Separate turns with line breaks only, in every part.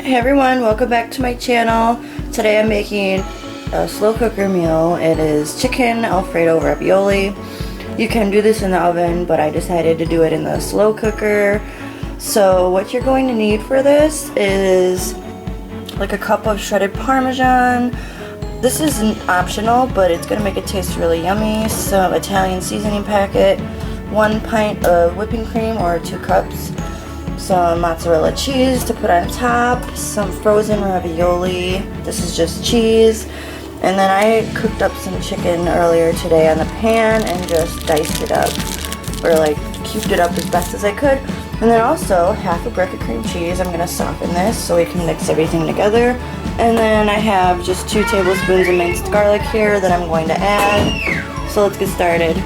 Hey everyone, welcome back to my channel. Today I'm making a slow cooker meal. It is chicken Alfredo ravioli. You can do this in the oven, but I decided to do it in the slow cooker. So what you're going to need for this is like a cup of shredded Parmesan. This isn't optional, but it's going to make it taste really yummy. Some Italian seasoning packet, 1 pint of whipping cream or 2 cups. Some mozzarella cheese to put on top, some frozen ravioli, this is just cheese, and then I cooked up some chicken earlier today on the pan and just diced it up, or like cubed it up as best as I could. And then also half a brick of cream cheese. I'm going to soften this so we can mix everything together. And then I have just 2 tablespoons of minced garlic here that I'm going to add. So let's get started.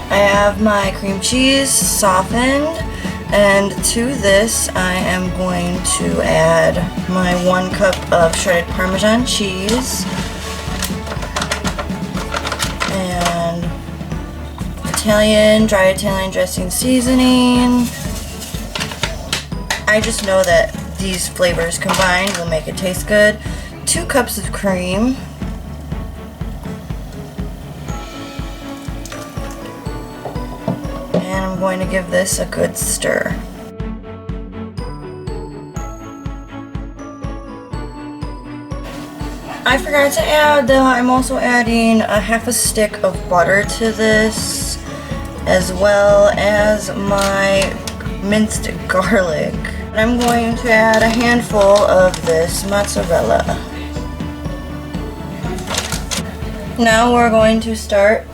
I have my cream cheese softened. And to this, I am going to add my 1 cup of shredded Parmesan cheese and dry Italian dressing seasoning. I just know that these flavors combined will make it taste good. 2 cups of cream. I'm going to give this a good stir. I forgot to add though, I'm also adding a half a stick of butter to this, as well as my minced garlic. And I'm going to add a handful of this mozzarella. Now we're going to start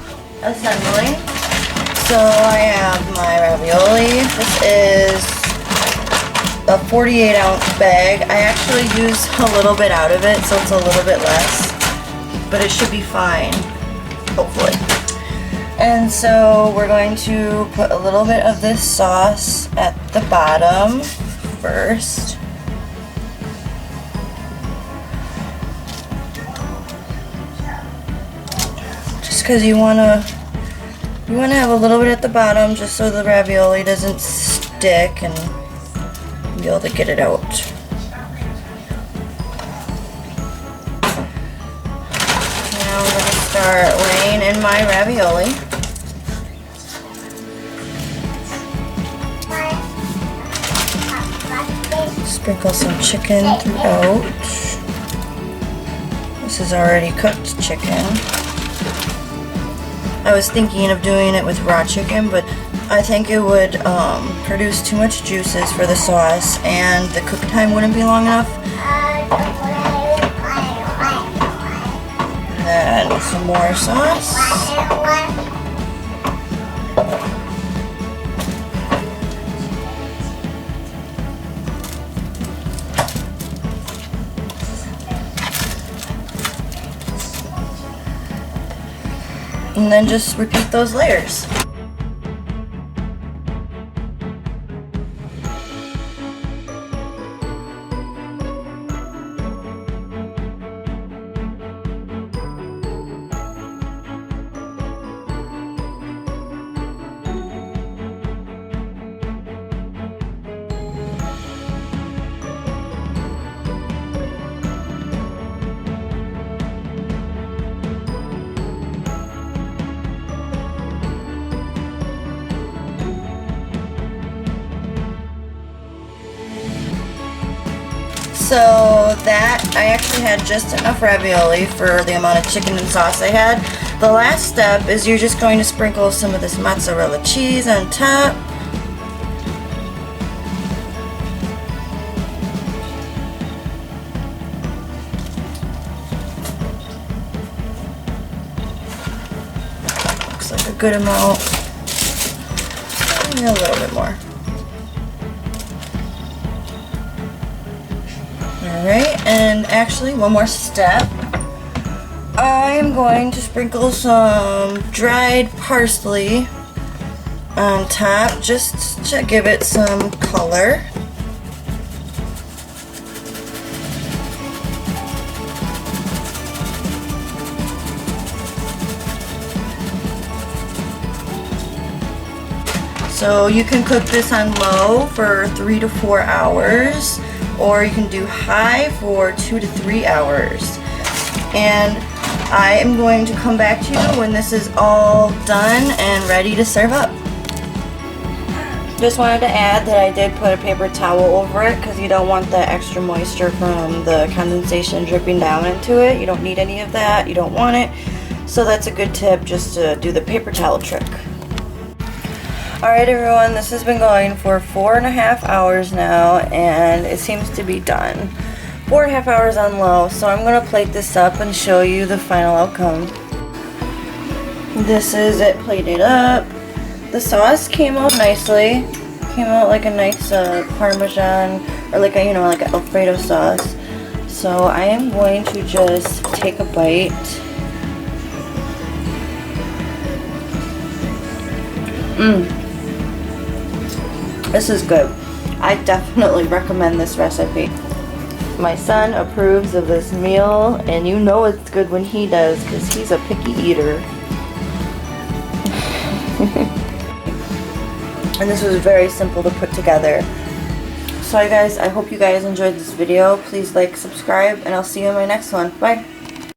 assembling. So I have my ravioli. This is a 48-ounce bag. I actually use a little bit out of it, so it's a little bit less, but it should be fine, hopefully. And so we're going to put a little bit of this sauce at the bottom first. Just because you want to have a little bit at the bottom just so the ravioli doesn't stick and be able to get it out. Now I'm going to start laying in my ravioli. Sprinkle some chicken throughout. This is already cooked chicken. I was thinking of doing it with raw chicken, but I think it would produce too much juices for the sauce and the cook time wouldn't be long enough. And then some more sauce. And then just repeat those layers. So that, I actually had just enough ravioli for the amount of chicken and sauce I had. The last step is you're just going to sprinkle some of this mozzarella cheese on top. Looks like a good amount. Maybe a little bit more. Alright, and actually one more step. I'm going to sprinkle some dried parsley on top just to give it some color. So you can cook this on low for 3 to 4 hours. or you can do high for 2 to 3 hours. And I am going to come back to you when this is all done and ready to serve up. Just wanted to add that I did put a paper towel over it because you don't want the extra moisture from the condensation dripping down into it. You don't need any of that. You don't want it. So that's a good tip, just to do the paper towel trick. Alright everyone, this has been going for 4.5 hours now and it seems to be done. 4.5 hours on low, so I'm going to plate this up and show you the final outcome. This is it plated up. The sauce came out nicely. Came out like a nice Parmesan, or like a, you know, like an Alfredo sauce. So I am going to just take a bite. This is good. I definitely recommend this recipe. My son approves of this meal, and you know it's good when he does because he's a picky eater. And this was very simple to put together. So guys, I hope you guys enjoyed this video. Please like, subscribe, and I'll see you in my next one. Bye!